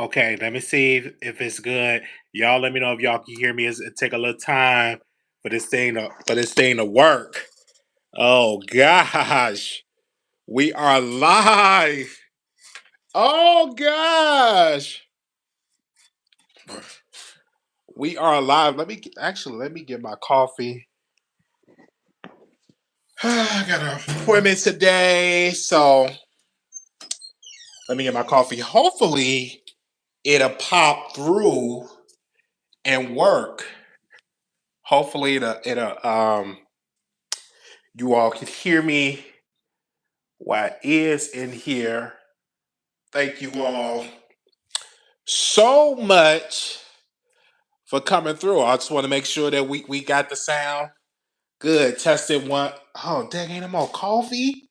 Okay, let me see if it's good. Y'all let me know if y'all can hear me. It take a little time for this thing to work. Oh gosh. We are live. Oh gosh. We are live. Let me get my coffee. I got an appointment today, so let me get my coffee. Hopefully it'll pop through and work. Hopefully it'll you all can hear me. What is in here? Thank you all so much for coming through. I just want to make sure that we got the sound good. Tested one. Oh, dang, ain't no more coffee.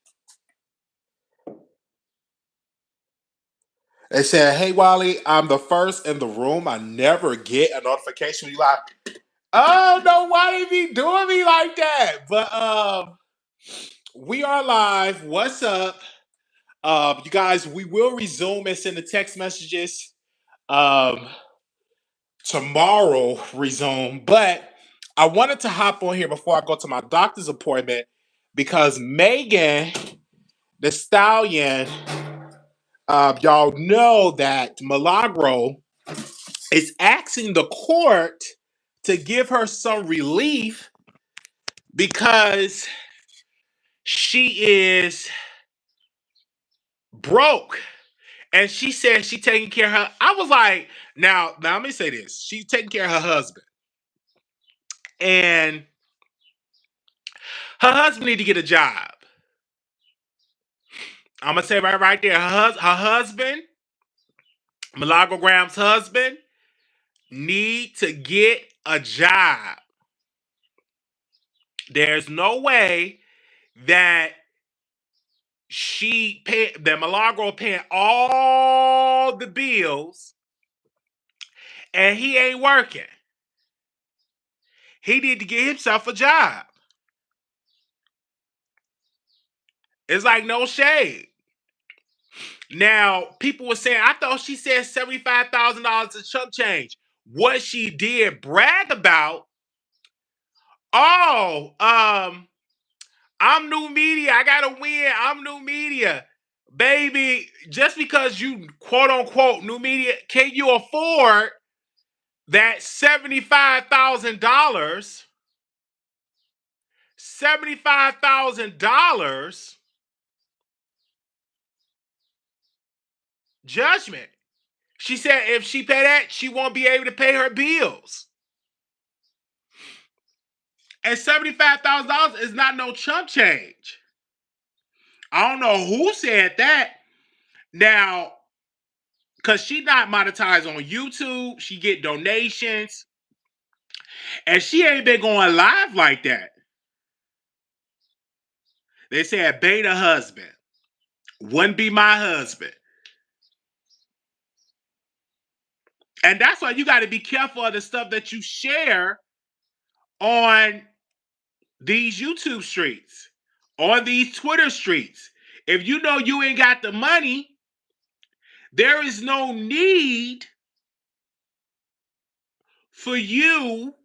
They said, "Hey, Wally, I'm the first in the room. I never get a notification." You like, oh no, why they be doing me like that? But we are live. What's up, you guys? We will resume and send the text messages. Um, Tomorrow resume, but I wanted to hop on here before I go to my doctor's appointment because Megan, the Stallion, y'all know that Milagro is asking the court to give her some relief because she is broke. And she said she taking care of her. I was like, now let me say this. She's taking care of her husband. And her husband need to get a job. I'm gonna say right there. Her husband, Milagro Gramz' husband, need to get a job. There's no way that Milagro paying all the bills and he ain't working. He need to get himself a job. It's like no shade. Now, people were saying, I thought she said $75,000 of chump change. What she did brag about, oh, I'm new media. I gotta win. I'm new media. Baby, just because you quote unquote new media, can you afford that $75,000? $75,000 judgment. She said if she pay that, she won't be able to pay her bills. And $75,000 is not no chump change. I don't know who said that. Now, because she not monetized on YouTube, she get donations, and she ain't been going live like that. They said beta husband wouldn't be my husband, and that's why you got to be careful of the stuff that you share on these YouTube streets, on these Twitter streets. If you know you ain't got the money, there is no need for you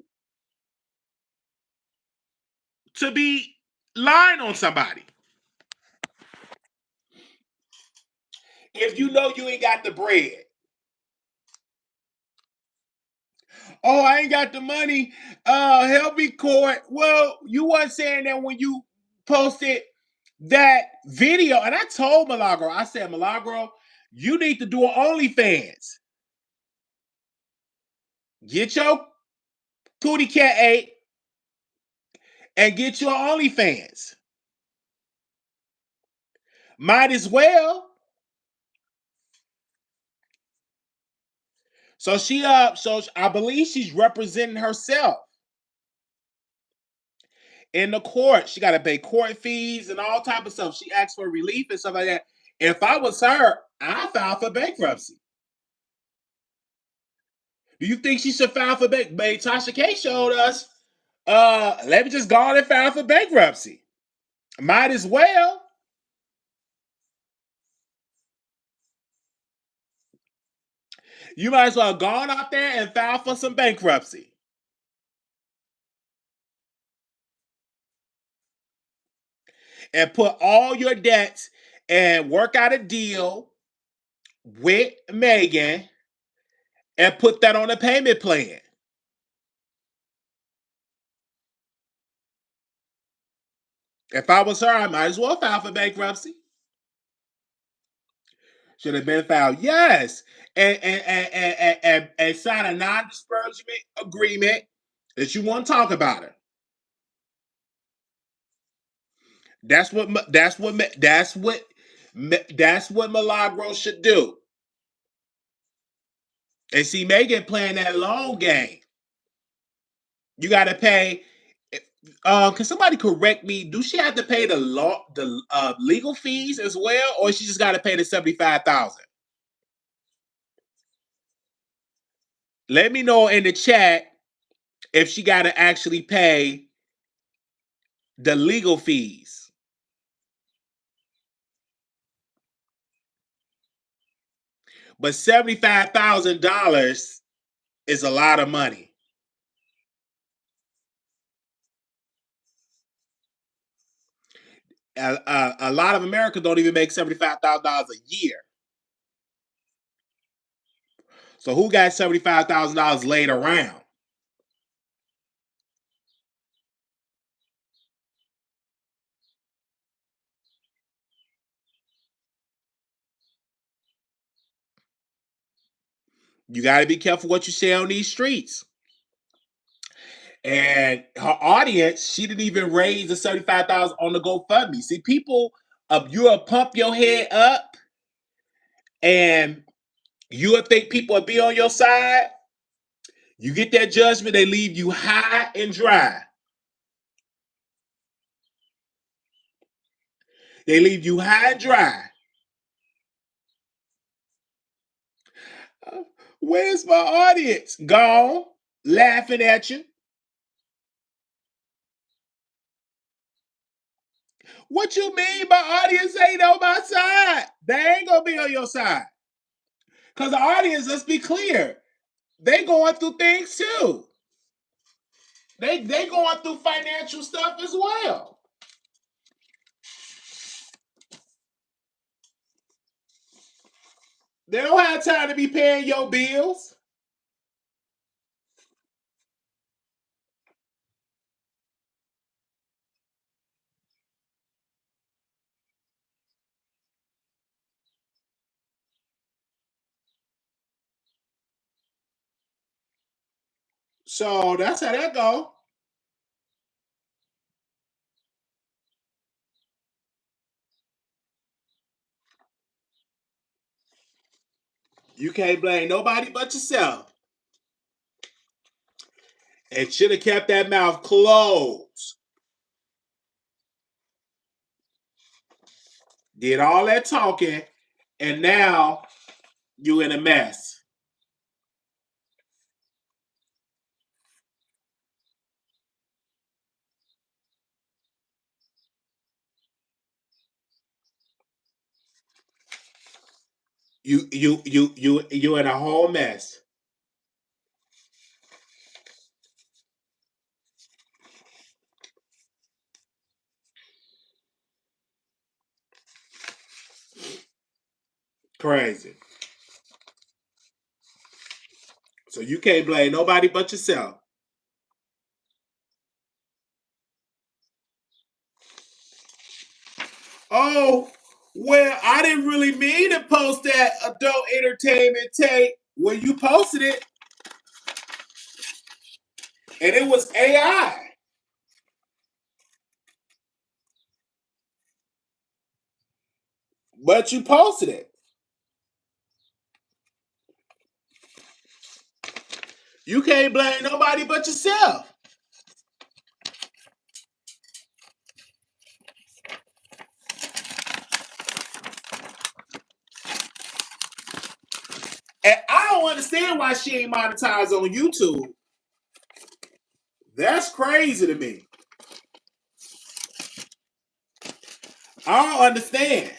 to be lying on somebody. If you know you ain't got the bread. Oh, I ain't got the money. Help me, court. Well, you weren't saying that when you posted that video. And I told Milagro, I said, Milagro, you need to do an OnlyFans. Get your cootie cat ate and get your OnlyFans. Might as well. So I believe she's representing herself in the court. She got to pay court fees and all type of stuff. She asked for relief and stuff like that. If I was her, I'd file for bankruptcy. Do you think she should file for bankruptcy? Tasha K showed us. Let me just go on and file for bankruptcy. Might as well. You might as well go on out there and file for some bankruptcy. And put all your debts and work out a deal with Megan and put that on a payment plan. If I was her, I might as well file for bankruptcy. Should have been filed, yes, and sign a non-disbursement agreement that you won't talk about it. That's what Milagro should do. And see, Megan playing that long game. You got to pay. Can somebody correct me? Do she have to pay the legal fees as well, or she just got to pay the 75,000? Let me know in the chat if she got to actually pay the legal fees. But $75,000 is a lot of money. A lot of Americans don't even make $75,000 a year. So who got $75,000 laid around? You got to be careful what you say on these streets. And her audience, she didn't even raise the 75,000 on the GoFundMe. See, people, you'll pump your head up, and you'll think people will be on your side. You get that judgment, they leave you high and dry. They leave you high and dry. Where's my audience? Gone, laughing at you. What you mean my audience ain't on my side? They ain't gonna be on your side. Because the audience, let's be clear, they going through things too. They going through financial stuff as well. They don't have time to be paying your bills. So that's how that go. You can't blame nobody but yourself. And should have kept that mouth closed. Did all that talking, and now you in a mess. You in a whole mess. Crazy. So you can't blame nobody but yourself. Oh, well, I didn't really mean to post that adult entertainment tape when you posted it, and it was AI. But you posted it. You can't blame nobody but yourself. And I don't understand why she ain't monetized on YouTube. That's crazy to me. I don't understand.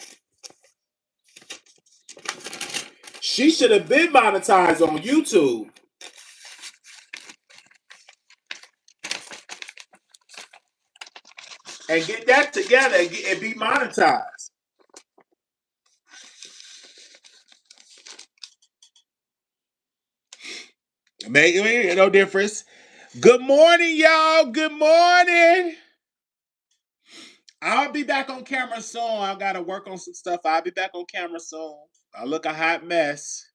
She should have been monetized on YouTube. And get that together and be monetized. Make no difference. Good morning, y'all. Good morning. I'll be back on camera soon. I gotta work on some stuff. I'll be back on camera soon. I look a hot mess.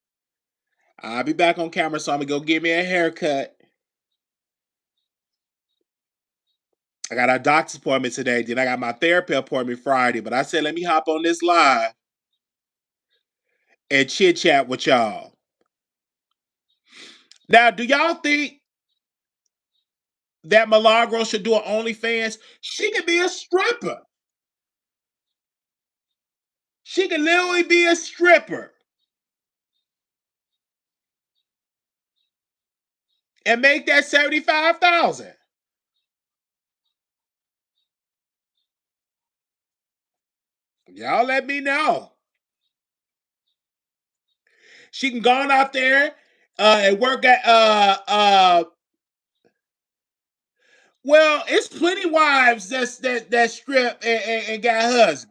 I'll be back on camera, so I'm gonna go get me a haircut. I got a doctor's appointment today. Then I got my therapy appointment Friday. But I said, let me hop on this live and chit chat with y'all. Now, do y'all think that Milagro should do an OnlyFans? She could be a stripper. She could literally be a stripper and make that 75,000. Y'all let me know. She can go on out there and work at well, it's plenty wives that strip and got husbands.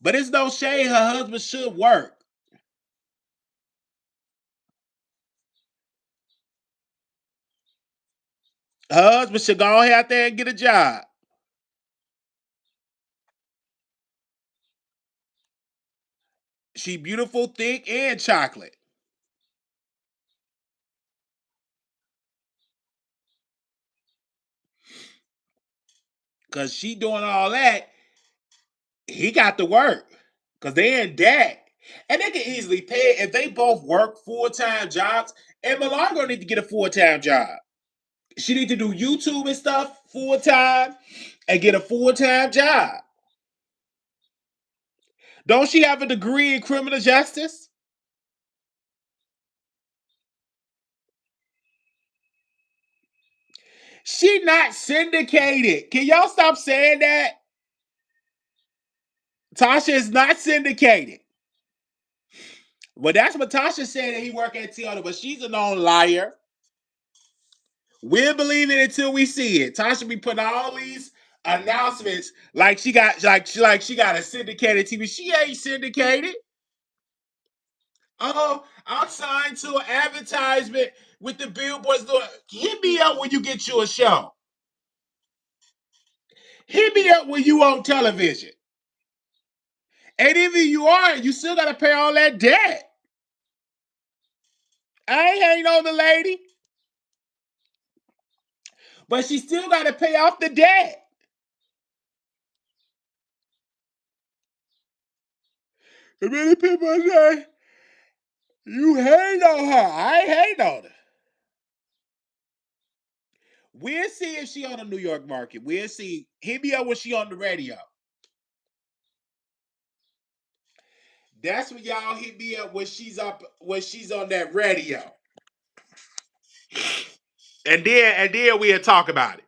But it's no shade her husband should work. Her husband should go out there and get a job. She beautiful, thick, and chocolate. Cause she doing all that, he got to work. Cause they in debt. And they can easily pay it if they both work full-time jobs. And Milagro need to get a full-time job. She need to do YouTube and stuff full-time and get a full-time job. Don't she have a degree in criminal justice? She not syndicated. Can y'all stop saying that? Tasha is not syndicated. Well, that's what Tasha said that he worked at Toyota, but she's a known liar. We'll believe it until we see it. Tasha be putting all these announcements like she got she got a syndicated TV. She ain't syndicated. Oh, I'm signed to an advertisement with the billboards. Hit me up when you get you a show. Hit me up when you on television. And even you are, you still gotta pay all that debt. I ain't hating on the lady, but she still gotta pay off the debt. And many people say, you hate on her. I ain't hating on her. We'll see if she on the New York market. We'll see. Hit me up when she on the radio. That's when y'all hit me up when she's on that radio. And then we'll talk about it.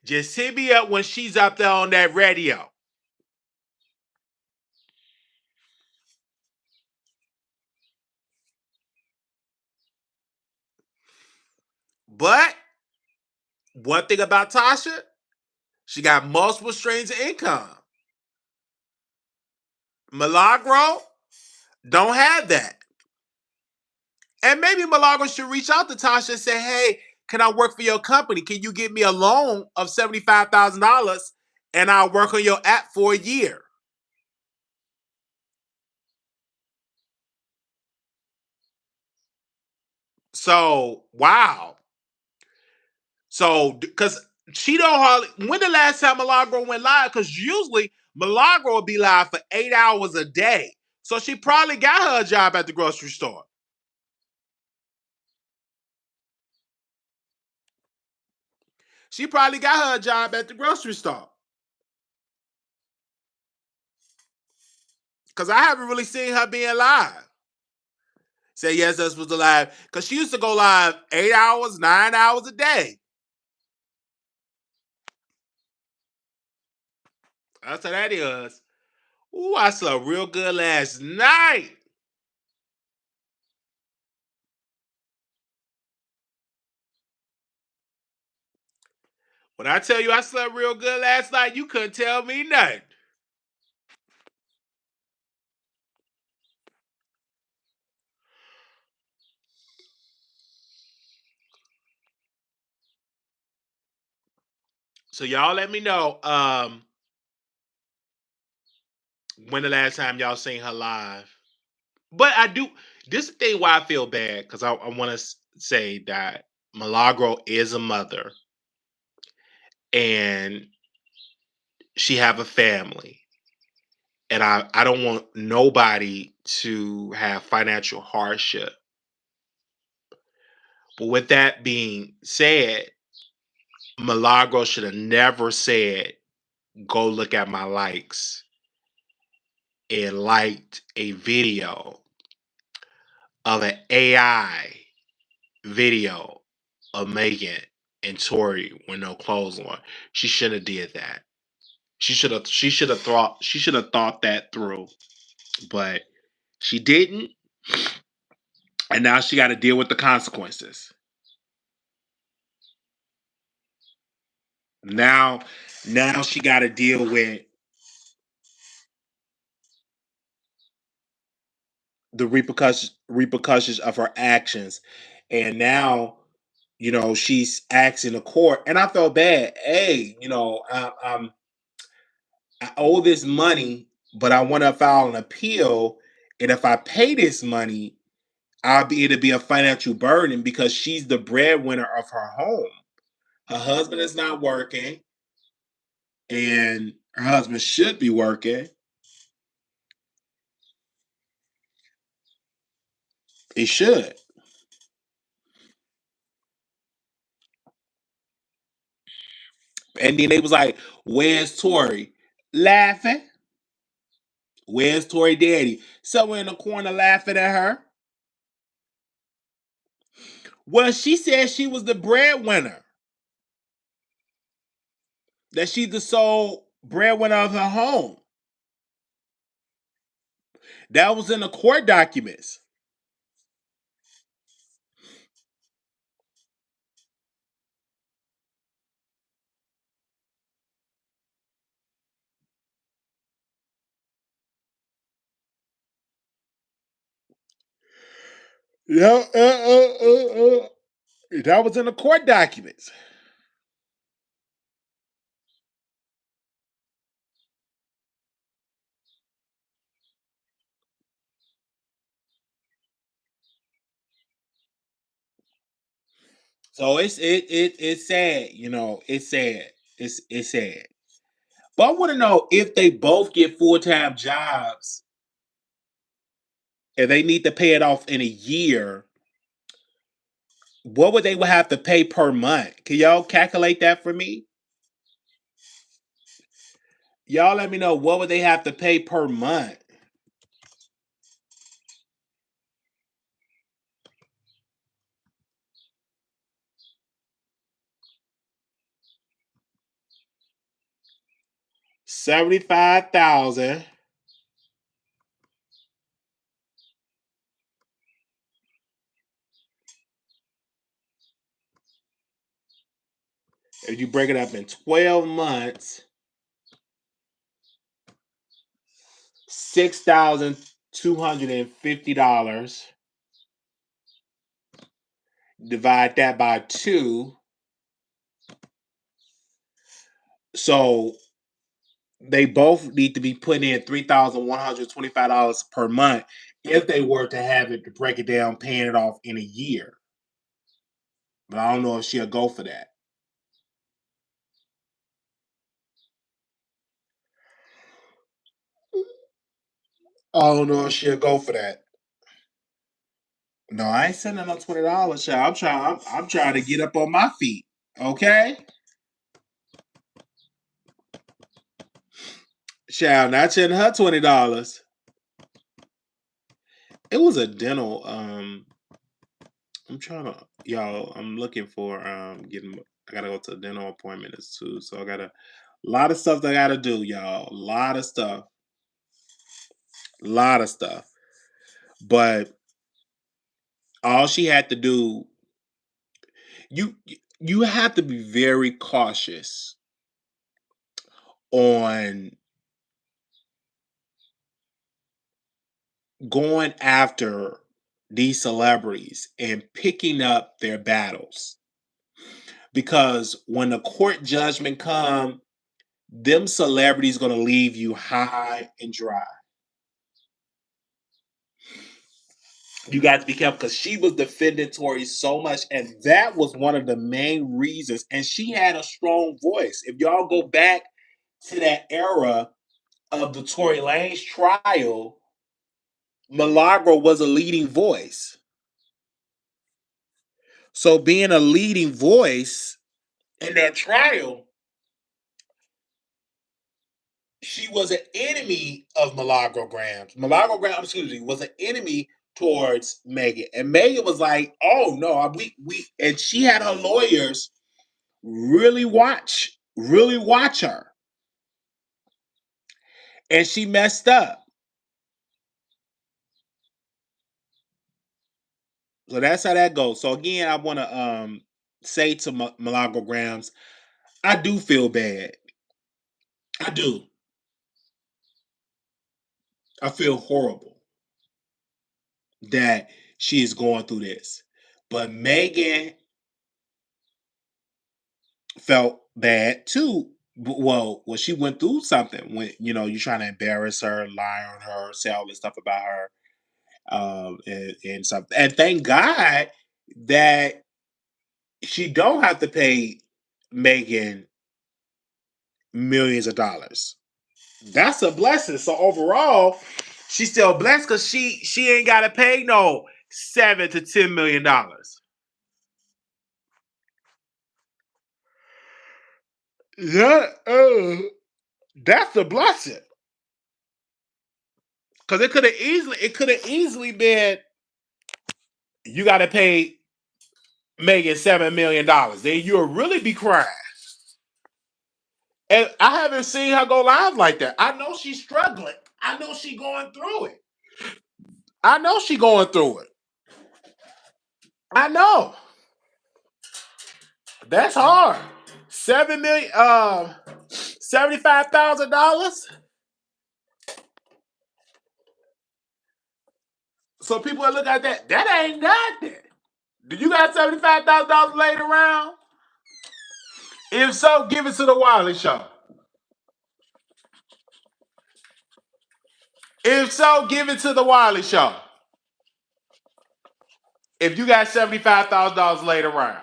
Just hit me up when she's up there on that radio. But one thing about Tasha, she got multiple streams of income. Milagro don't have that. And maybe Milagro should reach out to Tasha and say, hey, can I work for your company? Can you give me a loan of $75,000 and I'll work on your app for a year? So, wow. So, because she don't hardly, when the last time Milagro went live? Because usually Milagro will be live for 8 hours a day. So she probably got her a job at the grocery store. She probably got her a job at the grocery store. Because I haven't really seen her being live. Say yes, us was alive. Because she used to go live 8 hours, 9 hours a day. That's how that is. Ooh, I slept real good last night. When I tell you I slept real good last night, you couldn't tell me nothing. So y'all let me know when the last time y'all seen her live. But I do this thing why I feel bad because I want to say that Milagro is a mother and she have a family, and I don't want nobody to have financial hardship. But with that being said, Milagro should have never said, "Go look at my likes," and liked a video of an AI video of Megan and Tori with no clothes on. She should have did that. She should have thought that through. But she didn't, and now she got to deal with the consequences. Now now she got to deal with the repercussions of her actions. And now, she's asking the court, and I felt bad. Hey, I owe this money, but I want to file an appeal. And if I pay this money, it'll be a financial burden because she's the breadwinner of her home. Her husband is not working, and her husband should be working. It should. And then they was like, "Where's Tori?" Laughing. Where's Tori Daddy? Somewhere in the corner laughing at her. Well, she said she was the breadwinner. That she's the sole breadwinner of her home. That was in the court documents. Yeah, that was in the court documents. So it's sad, it's sad. It's sad. But I want to know if they both get full-time jobs and they need to pay it off in a year, what would they would have to pay per month? Can y'all calculate that for me? Y'all let me know what would they have to pay per month. $75,000. If you break it up in 12 months, $6,250. Divide that by two. So they both need to be putting in $3,125 per month if they were to have it to break it down, paying it off in a year. But I don't know if she'll go for that. I don't know if she'll go for that. No, I ain't sending no $20, child. I'm trying to get up on my feet. Okay? Child, not sending her $20. It was a dental. I'm trying to, y'all. I'm looking for getting. I gotta go to a dental appointment too. So I got a lot of stuff that I gotta do, y'all. A lot of stuff. A lot of stuff. But all she had to do, you you have to be very cautious on going after these celebrities and picking up their battles, because when the court judgment come, them celebrities gonna leave you high and dry. You got to be careful because she was defending Tory so much, and that was one of the main reasons. And she had a strong voice. If y'all go back to that era of the Tory Lanez trial, Milagro was a leading voice. So being a leading voice in that trial, she was an enemy of Milagro Gramz. Milagro Gramz, excuse me, was an enemy towards Megan. And Megan was like, oh no, we and she had her lawyers really watch her. And she messed up. So that's how that goes. So again, I want to say to Milagro Grams, I do feel bad. I do. I feel horrible that she is going through this. But Megan felt bad too. Well, she went through something when you're trying to embarrass her, lie on her, say all this stuff about her, and something. And thank God that she don't have to pay Megan millions of dollars. That's a blessing. So overall, she's still blessed because she ain't got to pay no $7 to $10 million. Yeah, that's a blessing. Because it could have easily been you got to pay Megan $7 million. Then you'll really be crying. And I haven't seen her go live like that. I know she's struggling. I know she's going through it. I know she's going through it. I know. That's hard. 7 million, $75,000. So people that look at that, that ain't nothing. Do you got $75,000 laid around? If so, give it to the Wiley Show. If so, give it to the Wiley Show. If you got $75,000 laid around,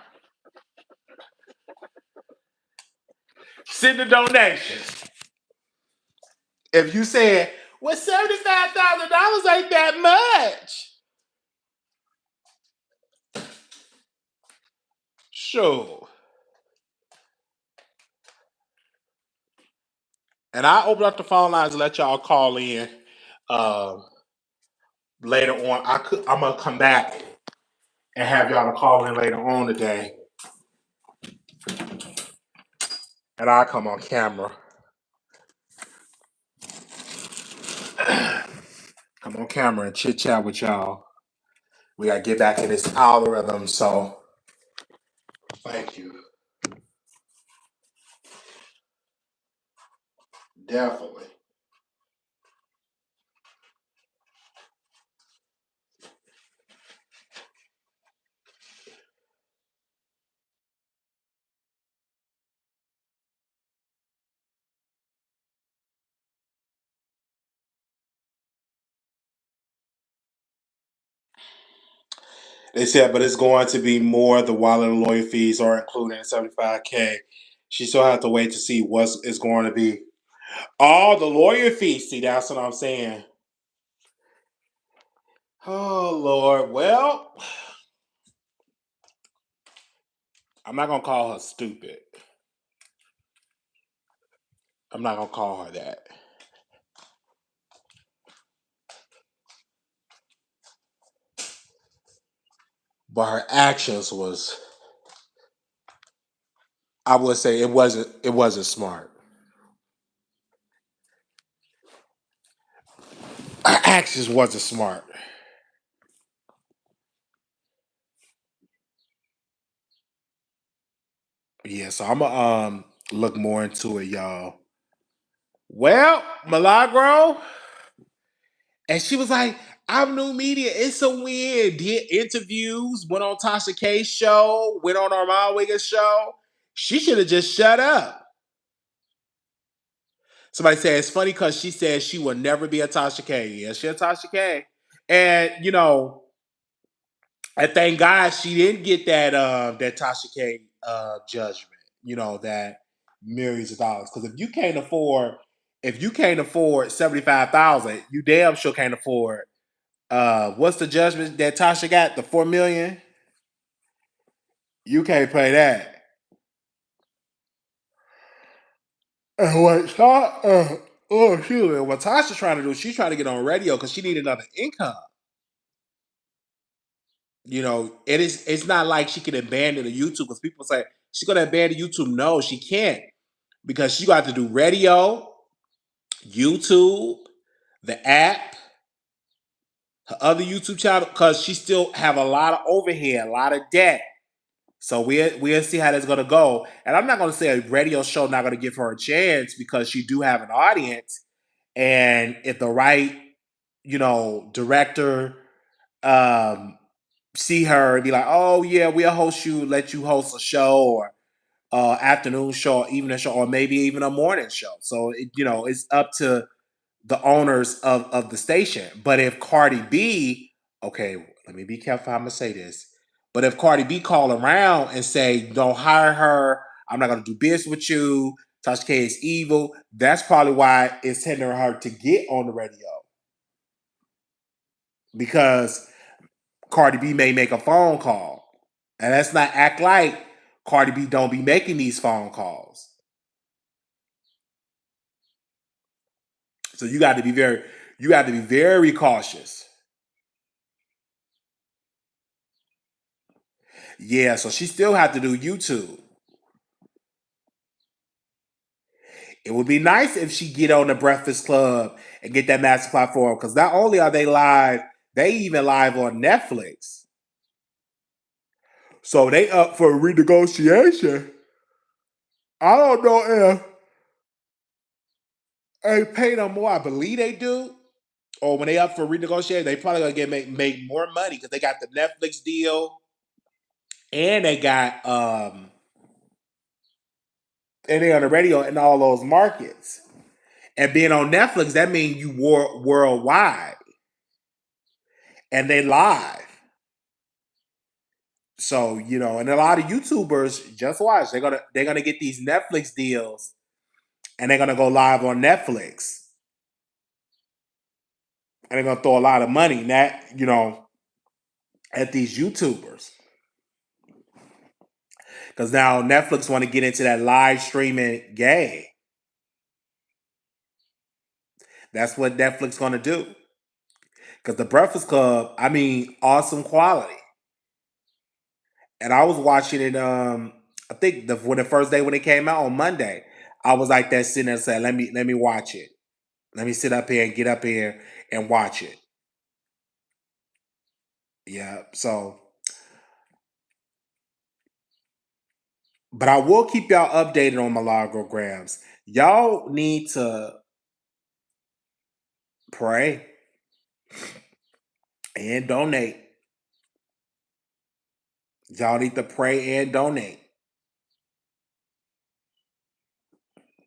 send a donation. If you said, well, $75,000 ain't that much. Sure. And I open up the phone lines and let y'all call in um, later on. I'm gonna come back and have y'all to call in later on today, and I'll come on camera. Come on camera and chit chat with y'all. We gotta get back in this algorithm, so thank you. Definitely. They said, but it's going to be more. The wallet and lawyer fees are included in 75K. She still have to wait to see what it's going to be. All the lawyer fees. See, that's what I'm saying. Oh Lord. Well, I'm not gonna call her stupid. I'm not gonna call her that. but her actions was, I would say it wasn't smart. Her actions wasn't smart. Yeah, so I'm gonna look more into it, y'all. Well, Milagro, and she was like, "I'm new media. It's a win." Did interviews, went on Tasha K's show, went on Armand Wiggins' show. She should have just shut up. Somebody said it's funny because she said she will never be a Tasha K. Yeah, she a Tasha K. And and thank God she didn't get that Tasha K judgment, that millions of dollars. Because if you can't afford 75,000, you damn sure can't afford what's the judgment that Tasha got? The 4 million? You can't pay that. And what Tasha's trying to do, she's trying to get on radio because she needed another income. It's not like she can abandon the YouTube because people say she's gonna abandon YouTube. No, she can't because she got to do radio, YouTube, the app, her other YouTube channel because she still have a lot of overhead, a lot of debt. So we'll see how that's gonna go. And I'm not gonna say a radio show not gonna give her a chance because she do have an audience. And if the right, director um see her and be like, oh yeah, we'll let you host a show or afternoon show, or evening show, or maybe even a morning show. So it's up to the owners of the station. But if Cardi B, okay, let me be careful how I'm gonna say this. But if Cardi B call around and say, don't hire her, I'm not gonna do business with you, Tasha K is evil, that's probably why it's hindering her to get on the radio. Because Cardi B may make a phone call. And let's not act like Cardi B don't be making these phone calls. So you got to be very cautious. Yeah, so she still have to do YouTube. It would be nice if she get on the Breakfast Club and get that master platform because not only are they live, they even live on Netflix. So they up for renegotiation. I don't know if they pay them more. I believe they do. Or when they up for renegotiation, they probably gonna make more money because they got the Netflix deal and they on the radio in all those markets. And being on Netflix, that means you worldwide and they live. So, and a lot of YouTubers, just watch, they're gonna get these Netflix deals and they're gonna go live on Netflix. And they're gonna throw a lot of money at these YouTubers. Because now Netflix want to get into that live streaming game. That's what Netflix gonna do. Because the Breakfast Club, I mean, awesome quality. And I was watching it. I think when the first day when it came out on Monday, I was like that sitting there saying, "Let me watch it. Let me sit up here and get up here and watch it." Yeah. So, but I will keep y'all updated on Milagro Grams. Y'all need to pray and donate. Y'all need to pray and donate.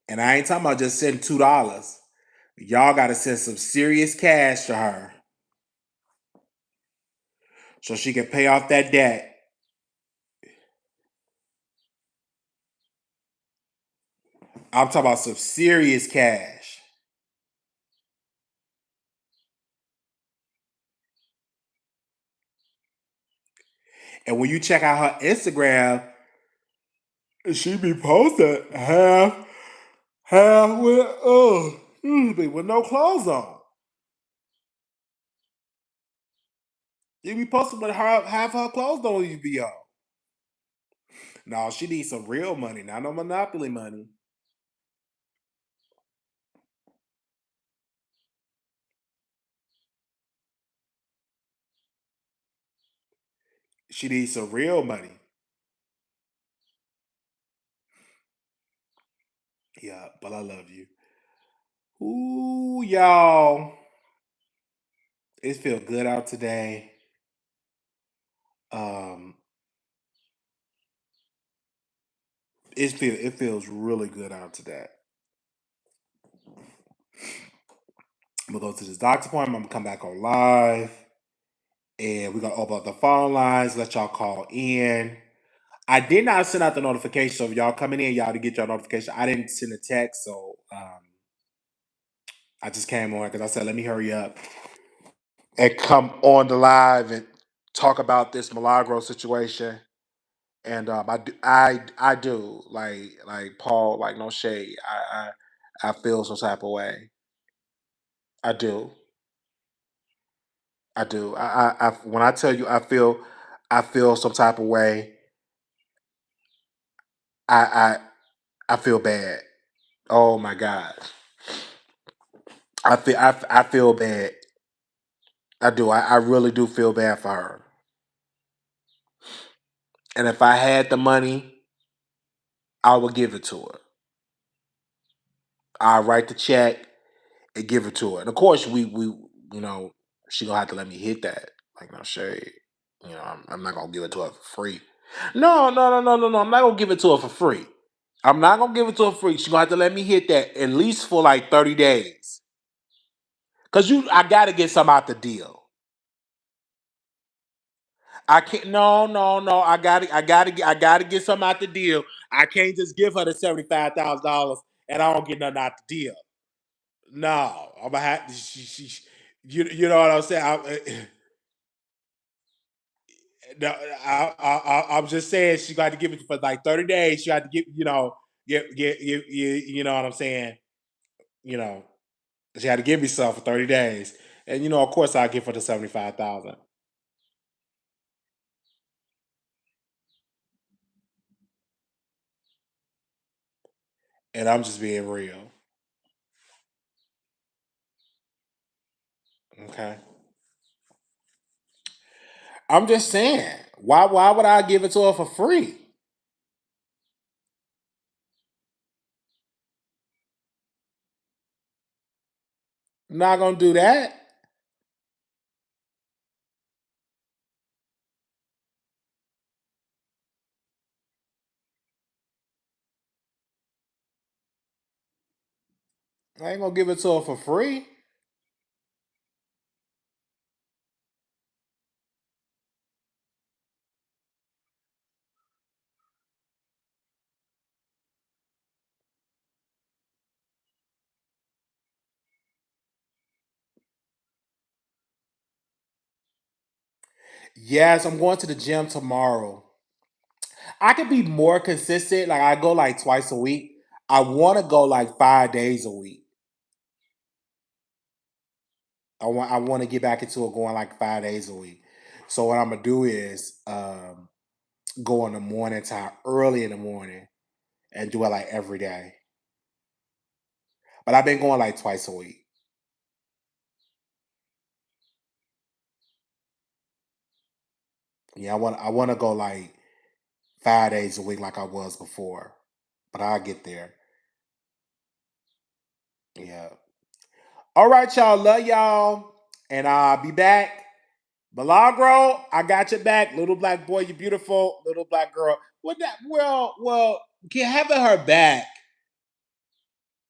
And I ain't talking about just sending $2. Y'all got to send some serious cash to her so she can pay off that debt. I'm talking about some serious cash. And when you check out her Instagram, she be posting half with no clothes on. You be posting with her half her clothes don't even be on. No, she needs some real money, not no monopoly money. She needs some real money. Yeah, but I love you. Ooh, y'all. It feels good out today. Um, it feels really good out today. I'm gonna go to this doctor's appointment. I'm gonna come back on live, and we're gonna open up the phone lines. Let y'all call in. I did not send out the notification, so if y'all coming in, y'all to get your notification. I didn't send a text, so I just came on because I said, let me hurry up and come on the live and talk about this Milagro situation. And I do like Paul, like no shade. I feel some type of way. I do. I do. When I tell you I feel some type of way. I I feel bad. Oh my God. I feel bad. I do. I really do feel bad for her. And if I had the money, I would give it to her. I'll write the check and give it to her. And of course, we you know she gonna have to let me hit that. Like no shade. I'm not gonna give it to her for free. No. I'm not gonna give it to her for free. I'm not gonna give it to her free. She gonna have to let me hit that at least for like 30 days. Cause I gotta get some out the deal. I can't. No. I gotta get some out the deal. I can't just give her the $75,000 and I don't get nothing out the deal. No, I'm gonna have you know what I'm saying. No, I'm just saying she got to give it for like 30 days. She got to give you know what I'm saying. You know she had to give me some for 30 days, and of course I give her the 75,000. And I'm just being real. Okay. I'm just saying, why would I give it to her for free? I'm not gonna do that. I ain't gonna give it to her for free. Yes, I'm going to the gym tomorrow. I could be more consistent. Like I go like twice a week. I want to go like 5 days a week. I want to get back into it going like 5 days a week. So what I'm gonna do is go in the morning time, early in the morning, and do it like every day. But I've been going like twice a week. Yeah, I want to go like 5 days a week like I was before. But I'll get there. Yeah. All right, y'all. Love y'all. And I'll be back. Milagro, I got your back. Little black boy, you beautiful. Little black girl. What that? Well, having her back.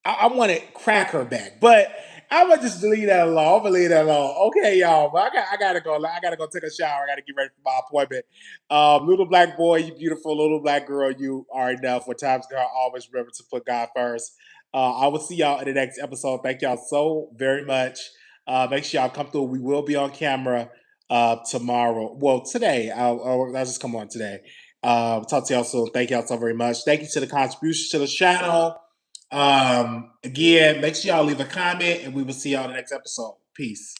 I want to crack her back, but I'm gonna just leave that alone. I'm gonna leave that alone. Okay, y'all. But I gotta go. I gotta go take a shower. I gotta get ready for my appointment. Little black boy, you beautiful. Little black girl, you are enough. For times, girl, always remember to put God first. I will see y'all in the next episode. Thank y'all so very much. Make sure y'all come through. We will be on camera tomorrow. Well, today. I'll just come on today. Talk to y'all soon. Thank y'all so very much. Thank you to the contributions to the channel. Again, make sure y'all leave a comment and we will see y'all in the next episode. Peace.